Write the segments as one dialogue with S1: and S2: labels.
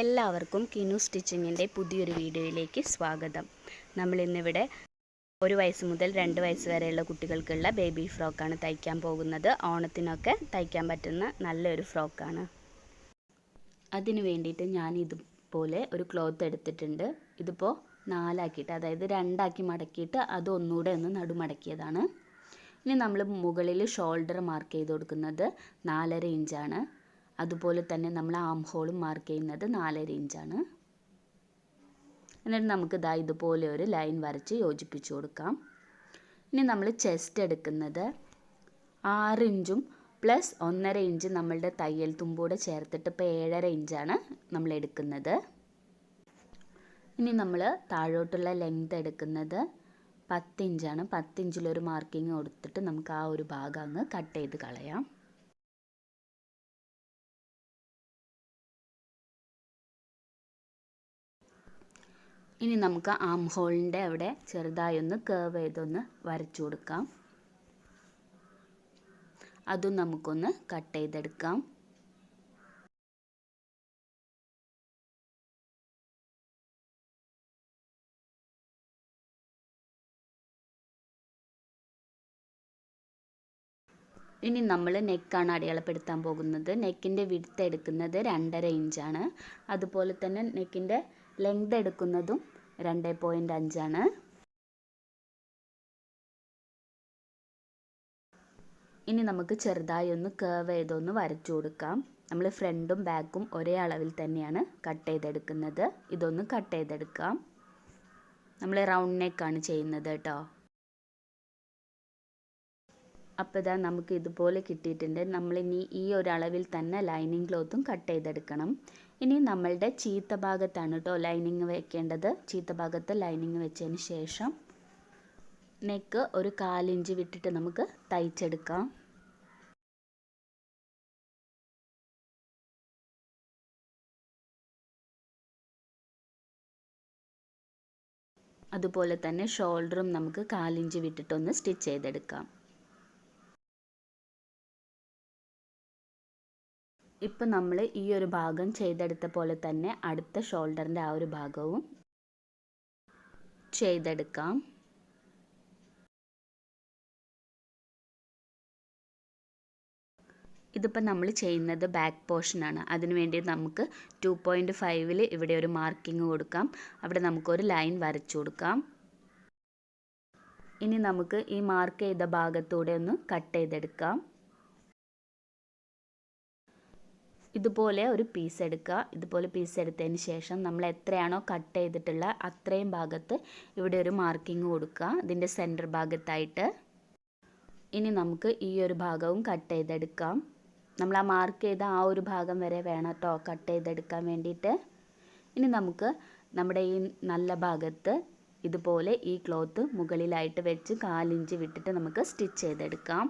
S1: എല്ലാവർക്കും കിനു സ്റ്റിച്ചിങ്ങിൻ്റെ പുതിയൊരു വീഡിയോയിലേക്ക് സ്വാഗതം. നമ്മളിന്നിവിടെ 1 വയസ്സ് മുതൽ 2 വയസ്സ് വരെയുള്ള കുട്ടികൾക്കുള്ള ബേബി ഫ്രോക്കാണ് തയ്ക്കാൻ പോകുന്നത്. ഓണത്തിനൊക്കെ തയ്ക്കാൻ പറ്റുന്ന നല്ലൊരു ഫ്രോക്കാണ്. അതിനു വേണ്ടിയിട്ട് ഞാൻ ഇതുപോലെ ഒരു ക്ലോത്ത് എടുത്തിട്ടുണ്ട്. ഇതിപ്പോൾ 4 ആക്കിയിട്ട്, അതായത് 2 ആക്കി മടക്കിയിട്ട് അത് ഒന്നുകൂടെ ഒന്ന് നടുമടക്കിയതാണ്. ഇനി നമ്മൾ മുകളിൽ ഷോൾഡർ മാർക്ക് ചെയ്ത് കൊടുക്കുന്നത് 4.5 ഇഞ്ചാണ്. അതുപോലെ തന്നെ നമ്മൾ ആം ഹോളും മാർക്ക് ചെയ്യുന്നത് 4.5 ഇഞ്ചാണ്. എന്നിട്ട് നമുക്ക് ഇതുപോലെ ഒരു ലൈൻ വരച്ച് യോജിപ്പിച്ച് കൊടുക്കാം. ഇനി നമ്മൾ ചെസ്റ്റ് എടുക്കുന്നത് 6 ഇഞ്ചും പ്ലസ് 1.5 ഇഞ്ച് നമ്മളുടെ തയ്യൽ തുമ്പോടെ ചേർത്തിട്ട് ഇപ്പോൾ 7.5 ഇഞ്ചാണ് നമ്മൾ എടുക്കുന്നത്. ഇനി നമ്മൾ താഴോട്ടുള്ള ലെങ്ത് എടുക്കുന്നത് 10 ഇഞ്ചാണ്. 10 ഇഞ്ചിലൊരു മാർക്കിങ് കൊടുത്തിട്ട് നമുക്ക് ആ ഒരു ഭാഗം അങ്ങ് കട്ട് ചെയ്ത് കളയാം. ഇനി നമുക്ക് ആം ഹോളിൻ്റെ അവിടെ ചെറുതായി ഒന്ന് കർവ് ചെയ്തൊന്ന് വരച്ചു കൊടുക്കാം. അതും നമുക്കൊന്ന് കട്ട് ചെയ്തെടുക്കാം. ഇനി നമ്മൾ നെക്കാണ് അടയാളപ്പെടുത്താൻ പോകുന്നത്. നെക്കിൻ്റെ വിഡ്ത്ത് എടുക്കുന്നത് 2.5 ഇഞ്ചാണ്. അതുപോലെ തന്നെ നെക്കിൻ്റെ ലെങ്ത് എടുക്കുന്നതും 2.5 ആണ്. ഇനി നമുക്ക് ചെറുതായി ഒന്ന് കർവ് ചെയ്തൊന്ന് വരച്ചു കൊടുക്കാം. നമ്മൾ ഫ്രണ്ടും ബാക്കും ഒരേ അളവിൽ തന്നെയാണ് കട്ട് ചെയ്തെടുക്കുന്നത്. ഇതൊന്ന് കട്ട് ചെയ്തെടുക്കാം. നമ്മൾ റൗണ്ട് നെക്കാണ് ചെയ്യുന്നത് കേട്ടോ. അപ്പോൾ ഇതാ നമുക്ക് ഇതുപോലെ കിട്ടിയിട്ടുണ്ട്. നമ്മളിനി ഈ ഒരു അളവിൽ തന്നെ ലൈനിങ് ക്ലോത്തും കട്ട് ചെയ്തെടുക്കണം. ഇനി നമ്മളുടെ ചീത്ത ഭാഗത്താണ് കേട്ടോ ലൈനിങ് വെക്കേണ്ടത്. ചീത്ത ഭാഗത്ത് ലൈനിങ് വെച്ചതിന് ശേഷം നെക്ക് ഒരു 1/4 ഇഞ്ച് വിട്ടിട്ട് നമുക്ക് തയ്ച്ചെടുക്കാം. അതുപോലെ തന്നെ ഷോൾഡറും നമുക്ക് 1/4 ഇഞ്ച് വിട്ടിട്ടൊന്ന് സ്റ്റിച്ച് ചെയ്തെടുക്കാം. ഇപ്പം നമ്മൾ ഈ ഒരു ഭാഗം ചെയ്തെടുത്ത പോലെ തന്നെ അടുത്ത ഷോൾഡറിൻ്റെ ആ ഒരു ഭാഗവും ചെയ്തെടുക്കാം. ഇതിപ്പോൾ നമ്മൾ ചെയ്യുന്നത് ബാക്ക് പോർഷനാണ്. അതിനുവേണ്ടി നമുക്ക് 2.5ൽ ഇവിടെ ഒരു മാർക്കിംഗ് കൊടുക്കാം. അവിടെ നമുക്കൊരു ലൈൻ വരച്ചു കൊടുക്കാം. ഇനി നമുക്ക് ഈ മാർക്ക് ചെയ്ത ഭാഗത്തൂടെ ഒന്ന് കട്ട് ചെയ്തെടുക്കാം. ഇതുപോലെ ഒരു പീസ് എടുക്കുക. ഇതുപോലെ പീസ് എടുത്തതിന് ശേഷം നമ്മൾ എത്രയാണോ കട്ട് ചെയ്തിട്ടുള്ള അത്രയും ഭാഗത്ത് ഇവിടെ ഒരു മാർക്കിംഗ് കൊടുക്കുക, ഇതിൻ്റെ സെൻറ്റർ ഭാഗത്തായിട്ട്. ഇനി നമുക്ക് ഈ ഒരു ഭാഗവും കട്ട് ചെയ്തെടുക്കാം. നമ്മൾ ആ മാർക്ക് ചെയ്ത ആ ഒരു ഭാഗം വരെ വേണം കേട്ടോ കട്ട് ചെയ്തെടുക്കാൻ വേണ്ടിയിട്ട്. ഇനി നമുക്ക് നമ്മുടെ ഈ നല്ല ഭാഗത്ത് ഇതുപോലെ ഈ ക്ലോത്ത് മുകളിലായിട്ട് വെച്ച് 1/4 ഇഞ്ച് വിട്ടിട്ട് നമുക്ക് സ്റ്റിച്ച് ചെയ്തെടുക്കാം.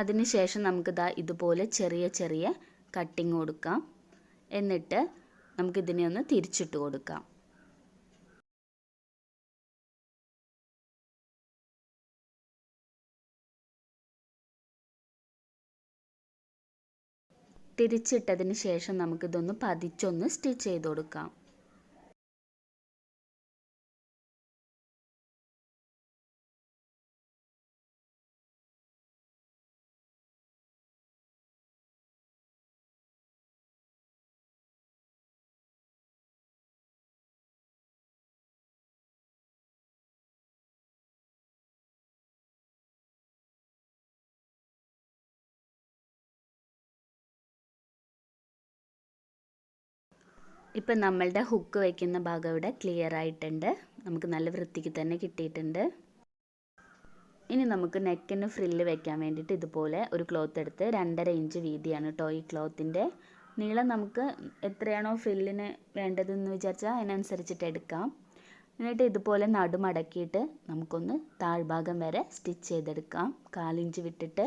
S1: അതിനുശേഷം നമുക്ക് ഇതുപോലെ ചെറിയ ചെറിയ കട്ടിങ് കൊടുക്കാം. എന്നിട്ട് നമുക്കിതിനെ ഒന്ന് തിരിച്ചിട്ട് കൊടുക്കാം. തിരിച്ചിട്ടതിന് ശേഷം നമുക്കിതൊന്ന് പതിച്ചൊന്ന് സ്റ്റിച്ച് ചെയ്ത് കൊടുക്കാം. ഇപ്പം നമ്മളുടെ ഹുക്ക് വയ്ക്കുന്ന ഭാഗം ഇവിടെ ക്ലിയർ ആയിട്ടുണ്ട്. നമുക്ക് നല്ല വൃത്തിക്ക് തന്നെ കിട്ടിയിട്ടുണ്ട്. ഇനി നമുക്ക് നെക്കിന് ഫ്രില്ല് വെക്കാൻ വേണ്ടിയിട്ട് ഇതുപോലെ ഒരു ക്ലോത്ത് എടുത്ത് 2.5 ഇഞ്ച് വീതിയാണ് കേട്ടോ ഈ ക്ലോത്തിൻ്റെ നീളം. നമുക്ക് എത്രയാണോ ഫ്രില്ലിന് വേണ്ടതെന്ന് വിചാരിച്ചാൽ അതിനനുസരിച്ചിട്ട് എടുക്കാം. എന്നിട്ട് ഇതുപോലെ നടുമടക്കിയിട്ട് നമുക്കൊന്ന് താഴ്ഭാഗം വരെ സ്റ്റിച്ച് ചെയ്തെടുക്കാം, 1/4 ഇഞ്ച് വിട്ടിട്ട്.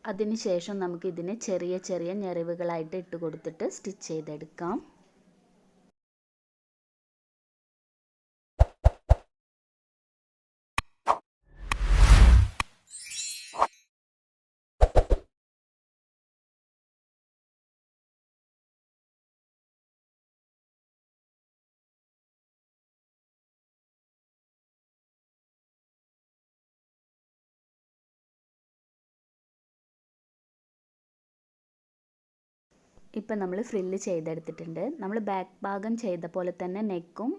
S1: അതിനുശേഷം നമുക്ക് ഇതിനെ ചെറിയ ചെറിയ ഞെറിവുകളായിട്ട് ഇട്ട് കൊടുത്തിട്ട് സ്റ്റിച്ച് ചെയ്തെടുക്കാം. ഇപ്പം നമ്മൾ ഫ്രില്ല് ചെയ്തെടുത്തിട്ടുണ്ട്. നമ്മൾ ബാക്ക് ഭാഗം ചെയ്ത പോലെ തന്നെ നെക്കും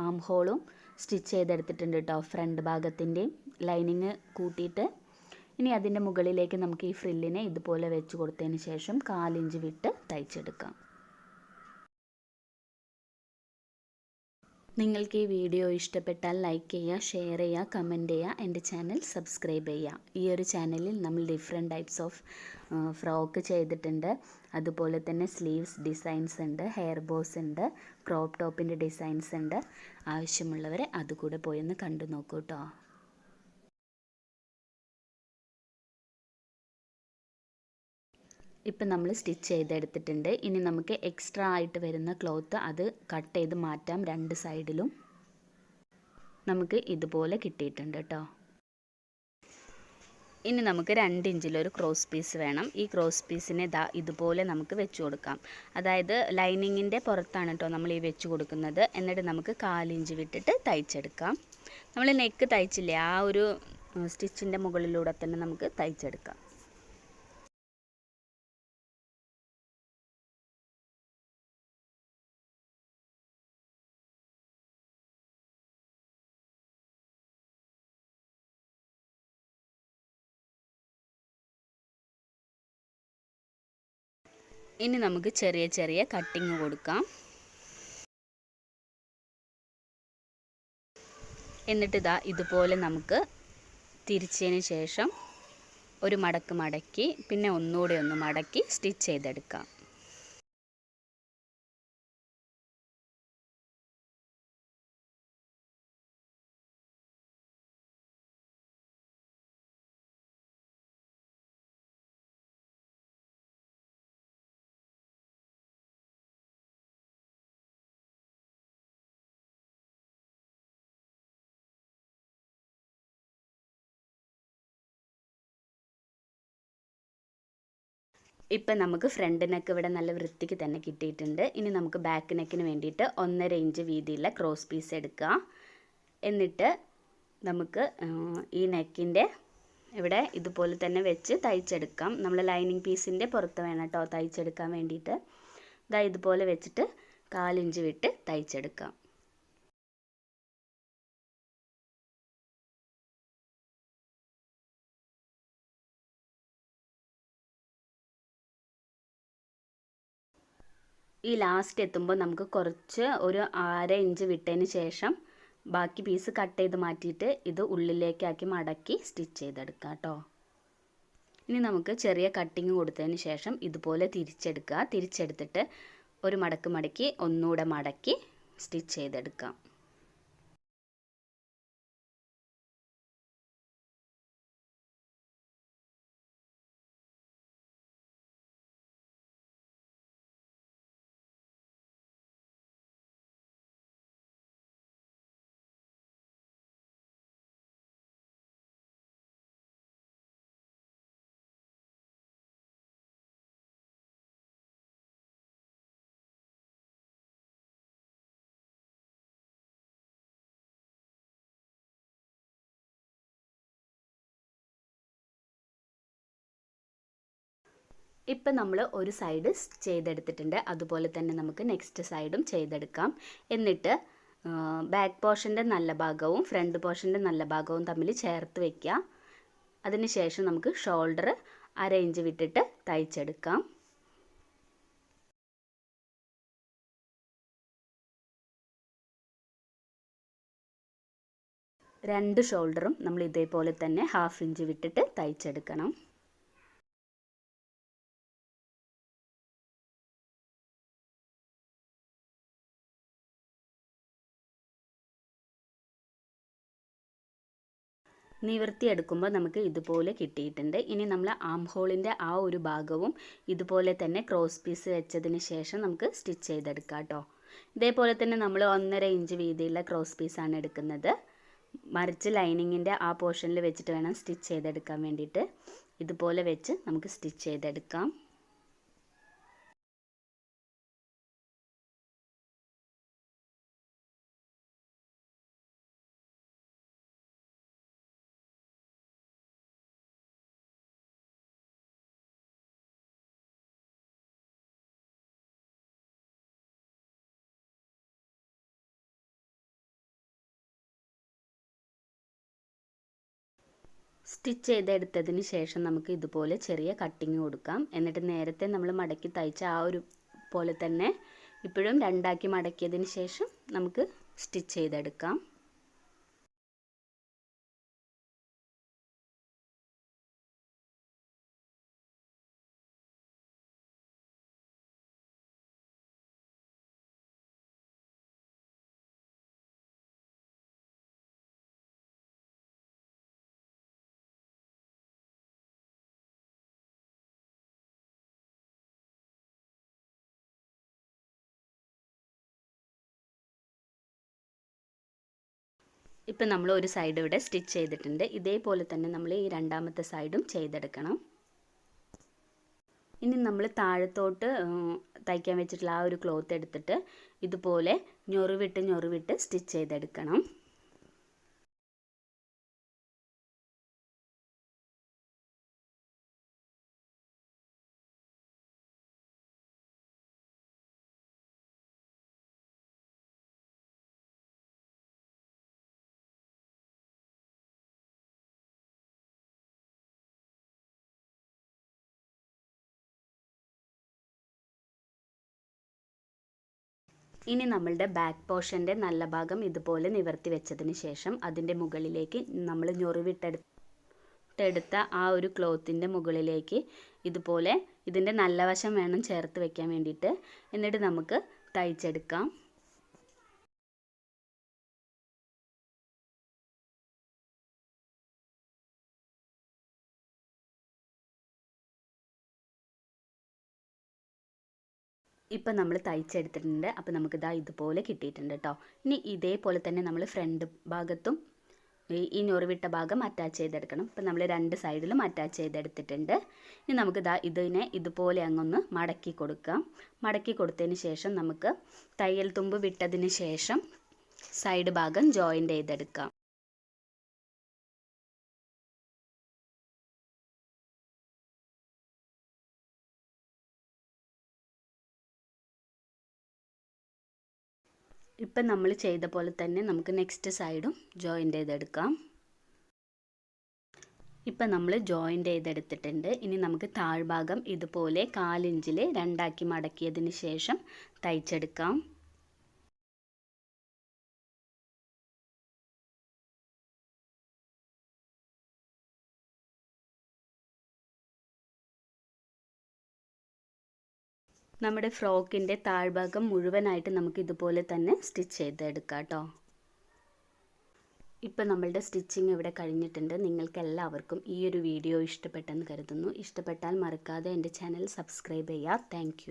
S1: ആം ഹോളും സ്റ്റിച്ച് ചെയ്തെടുത്തിട്ടുണ്ട് കേട്ടോ, ഫ്രണ്ട് ഭാഗത്തിൻ്റെയും ലൈനിങ് കൂട്ടിയിട്ട്. ഇനി അതിൻ്റെ മുകളിലേക്ക് നമുക്ക് ഈ ഫ്രില്ലിനെ ഇതുപോലെ വെച്ച് കൊടുത്തതിന് ശേഷം 1/4 ഇഞ്ച് വിട്ട് തയ്ച്ചെടുക്കാം. നിങ്ങൾക്ക് ഈ വീഡിയോ ഇഷ്ടപ്പെട്ടാൽ ലൈക്ക് ചെയ്യുക, ഷെയർ ചെയ്യുക, കമൻറ്റ് ചെയ്യുക, എൻ്റെ ചാനൽ സബ്സ്ക്രൈബ് ചെയ്യുക. ഈ ഒരു ചാനലിൽ നമ്മൾ ഡിഫറെൻറ്റ് ടൈപ്സ് ഓഫ് ഫ്രോക്ക് ചെയ്തിട്ടുണ്ട്. അതുപോലെ തന്നെ സ്ലീവ്സ് ഡിസൈൻസ് ഉണ്ട്, ഹെയർ ബോസ് ഉണ്ട്, ക്രോപ്പ് ടോപ്പിൻ്റെ ഡിസൈൻസ് ഉണ്ട്. ആവശ്യമുള്ളവരെ അതുകൂടെ പോയി ഒന്ന് കണ്ടു നോക്കൂ കേട്ടോ. ഇപ്പം നമ്മൾ സ്റ്റിച്ച് ചെയ്തെടുത്തിട്ടുണ്ട്. ഇനി നമുക്ക് എക്സ്ട്രാ ആയിട്ട് വരുന്ന ക്ലോത്ത് അത് കട്ട് ചെയ്ത് മാറ്റാം. 2 സൈഡിലും നമുക്ക് ഇതുപോലെ കിട്ടിയിട്ടുണ്ട് കേട്ടോ. ഇനി നമുക്ക് 2 ഇഞ്ചിലൊരു ക്രോസ് പീസ് വേണം. ഈ ക്രോസ് പീസിനെ ഇതുപോലെ നമുക്ക് വെച്ച് കൊടുക്കാം. അതായത് ലൈനിങ്ങിൻ്റെ പുറത്താണ് കേട്ടോ നമ്മൾ ഈ വെച്ച് കൊടുക്കുന്നത്. എന്നിട്ട് നമുക്ക് 1/4 ഇഞ്ച് വിട്ടിട്ട് തയ്ച്ചെടുക്കാം. നമ്മൾ നെക്ക് തയ്ച്ചില്ലേ, ആ ഒരു സ്റ്റിച്ചിൻ്റെ മുകളിലൂടെ തന്നെ നമുക്ക് തയ്ച്ചെടുക്കാം. ഇനി നമുക്ക് ചെറിയ ചെറിയ കട്ടിങ് കൊടുക്കാം. എന്നിട്ട് ഇതുപോലെ നമുക്ക് തിരിച്ചതിന് ശേഷം ഒരു മടക്ക് മടക്കി പിന്നെ ഒന്നുകൂടെ ഒന്ന് മടക്കി സ്റ്റിച്ച് ചെയ്തെടുക്കാം. ഇപ്പം നമുക്ക് ഫ്രണ്ട് നെക്ക് ഇവിടെ നല്ല വൃത്തിക്ക് തന്നെ കിട്ടിയിട്ടുണ്ട്. ഇനി നമുക്ക് ബാക്ക് നെക്കിന് വേണ്ടിയിട്ട് 1.5 ഇഞ്ച് വീതിയുള്ള ക്രോസ് പീസ് എടുക്കുക. എന്നിട്ട് നമുക്ക് ഈ നെക്കിൻ്റെ ഇവിടെ ഇതുപോലെ തന്നെ വെച്ച് തയ്ച്ചെടുക്കാം. നമ്മൾ ലൈനിങ് പീസിൻ്റെ പുറത്ത് വേണം കേട്ടോ തയ്ച്ചെടുക്കാൻ വേണ്ടിയിട്ട്. ഇതുപോലെ വെച്ചിട്ട് 1/4 ഇഞ്ച് വിട്ട് തയ്ച്ചെടുക്കാം. ഈ ലാസ്റ്റ് എത്തുമ്പോൾ നമുക്ക് കുറച്ച് ഒരു 1/2 ഇഞ്ച് വിട്ടതിന് ശേഷം ബാക്കി പീസ് കട്ട് ചെയ്ത് മാറ്റിയിട്ട് ഇത് ഉള്ളിലേക്കാക്കി മടക്കി സ്റ്റിച്ച് ചെയ്തെടുക്കാം കേട്ടോ. ഇനി നമുക്ക് ചെറിയ കട്ടിങ് കൊടുത്തതിന് ശേഷം ഇതുപോലെ തിരിച്ചെടുക്കുക. തിരിച്ചെടുത്തിട്ട് ഒരു മടക്ക് മടക്കി ഒന്നുകൂടെ മടക്കി സ്റ്റിച്ച് ചെയ്തെടുക്കാം. ഇപ്പം നമ്മൾ ഒരു സൈഡ് ചെയ്തെടുത്തിട്ടുണ്ട്. അതുപോലെ തന്നെ നമുക്ക് നെക്സ്റ്റ് സൈഡും ചെയ്തെടുക്കാം. എന്നിട്ട് ബാക്ക് പോർഷൻ്റെ നല്ല ഭാഗവും ഫ്രണ്ട് പോർഷൻ്റെ നല്ല ഭാഗവും തമ്മിൽ ചേർത്ത് വയ്ക്കുക. അതിനുശേഷം നമുക്ക് ഷോൾഡർ 1/2 ഇഞ്ച് വിട്ടിട്ട് തയ്ച്ചെടുക്കാം. രണ്ട് ഷോൾഡറും നമ്മൾ ഇതേപോലെ തന്നെ 1/2 ഇഞ്ച് വിട്ടിട്ട് തയ്ച്ചെടുക്കണം. നിവർത്തിയെടുക്കുമ്പോൾ നമുക്ക് ഇതുപോലെ കിട്ടിയിട്ടുണ്ട്. ഇനി നമ്മൾ ആം ഹോളിൻ്റെ ആ ഒരു ഭാഗവും ഇതുപോലെ തന്നെ ക്രോസ് പീസ് വെച്ചതിന് ശേഷം നമുക്ക് സ്റ്റിച്ച് ചെയ്തെടുക്കാം കേട്ടോ. ഇതേപോലെ തന്നെ നമ്മൾ 1.5 ഇഞ്ച് വീതിയുള്ള ക്രോസ് പീസാണ് എടുക്കുന്നത്. മറിച്ച് ലൈനിങ്ങിൻ്റെ ആ പോർഷനിൽ വെച്ചിട്ട് വേണം സ്റ്റിച്ച് ചെയ്തെടുക്കാൻ വേണ്ടിയിട്ട്. ഇതുപോലെ വെച്ച് നമുക്ക് സ്റ്റിച്ച് ചെയ്തെടുക്കാം. സ്റ്റിച്ച് ചെയ്തെടുത്തതിന് ശേഷം നമുക്ക് ഇതുപോലെ ചെറിയ കട്ടിങ് കൊടുക്കാം. എന്നിട്ട് നേരത്തെ നമ്മൾ മടക്കി തയ്ച്ച ആ ഒരു പോലെ തന്നെ ഇപ്പോഴും രണ്ടാക്കി മടക്കിയതിന് ശേഷം നമുക്ക് സ്റ്റിച്ച് ചെയ്തെടുക്കാം. ഇപ്പം നമ്മൾ ഒരു സൈഡ് ഇവിടെ സ്റ്റിച്ച് ചെയ്തിട്ടുണ്ട്. ഇതേപോലെ തന്നെ നമ്മൾ ഈ രണ്ടാമത്തെ സൈഡും ചെയ്തെടുക്കണം. ഇനി നമ്മൾ താഴത്തോട്ട് തയ്ക്കാൻ വെച്ചിട്ടുള്ള ആ ഒരു ക്ലോത്ത് എടുത്തിട്ട് ഇതുപോലെ ഞൊറിവിട്ട് സ്റ്റിച്ച് ചെയ്തെടുക്കണം. ഇനി നമ്മളുടെ ബാക്ക് പോർഷൻ്റെ നല്ല ഭാഗം ഇതുപോലെ നിവർത്തി വെച്ചതിന് ശേഷം അതിൻ്റെ മുകളിലേക്ക് നമ്മൾ ഞൊറിവിട്ടെടുത്ത ആ ഒരു ക്ലോത്തിൻ്റെ മുകളിലേക്ക് ഇതുപോലെ ഇതിൻ്റെ നല്ല വശം വേണം ചേർത്ത് വെക്കാൻ വേണ്ടിയിട്ട്. എന്നിട്ട് നമുക്ക് തയ്ച്ചെടുക്കാം. ഇപ്പം നമ്മൾ തയ്ച്ചെടുത്തിട്ടുണ്ട്. അപ്പോൾ നമുക്കിതാ ഇതുപോലെ കിട്ടിയിട്ടുണ്ട് കേട്ടോ. ഇനി ഇതേപോലെ തന്നെ നമ്മൾ ഫ്രണ്ട് ഭാഗത്തും ഈ ഞൊറിവിട്ട ഭാഗം അറ്റാച്ച് ചെയ്തെടുക്കണം. ഇപ്പം നമ്മൾ രണ്ട് സൈഡിലും അറ്റാച്ച് ചെയ്തെടുത്തിട്ടുണ്ട്. ഇനി നമുക്കിതാ ഇതിനെ ഇതുപോലെ അങ്ങൊന്ന് മടക്കി കൊടുക്കാം. മടക്കി കൊടുത്തതിന് ശേഷം നമുക്ക് തയ്യൽ തുമ്പ് വിട്ടതിന് ശേഷം സൈഡ് ഭാഗം ജോയിൻ്റ് ചെയ്തെടുക്കാം. ഇപ്പം നമ്മൾ ചെയ്ത പോലെ തന്നെ നമുക്ക് നെക്സ്റ്റ് സൈഡും ജോയിൻ്റ് ചെയ്തെടുക്കാം. ഇപ്പം നമ്മൾ ജോയിൻ്റ് ചെയ്തെടുത്തിട്ടുണ്ട്. ഇനി നമുക്ക് താഴ്ഭാഗം ഇതുപോലെ 1/4 ഇഞ്ചിൽ രണ്ടാക്കി മടക്കിയതിന് ശേഷം തയ്ച്ചെടുക്കാം. നമ്മുടെ ഫ്രോക്കിൻ്റെ താഴ്ഭാഗം മുഴുവനായിട്ട് നമുക്ക് ഇതുപോലെ തന്നെ സ്റ്റിച്ച് ചെയ്തെടുക്കാം കേട്ടോ. ഇപ്പം നമ്മളുടെ സ്റ്റിച്ചിങ് ഇവിടെ കഴിഞ്ഞിട്ടുണ്ട്. നിങ്ങൾക്ക് എല്ലാവർക്കും ഈ ഒരു വീഡിയോ ഇഷ്ടപ്പെട്ടെന്ന് കരുതുന്നു. ഇഷ്ടപ്പെട്ടാൽ മറക്കാതെ എൻ്റെ ചാനൽ സബ്സ്ക്രൈബ് ചെയ്യുക. താങ്ക്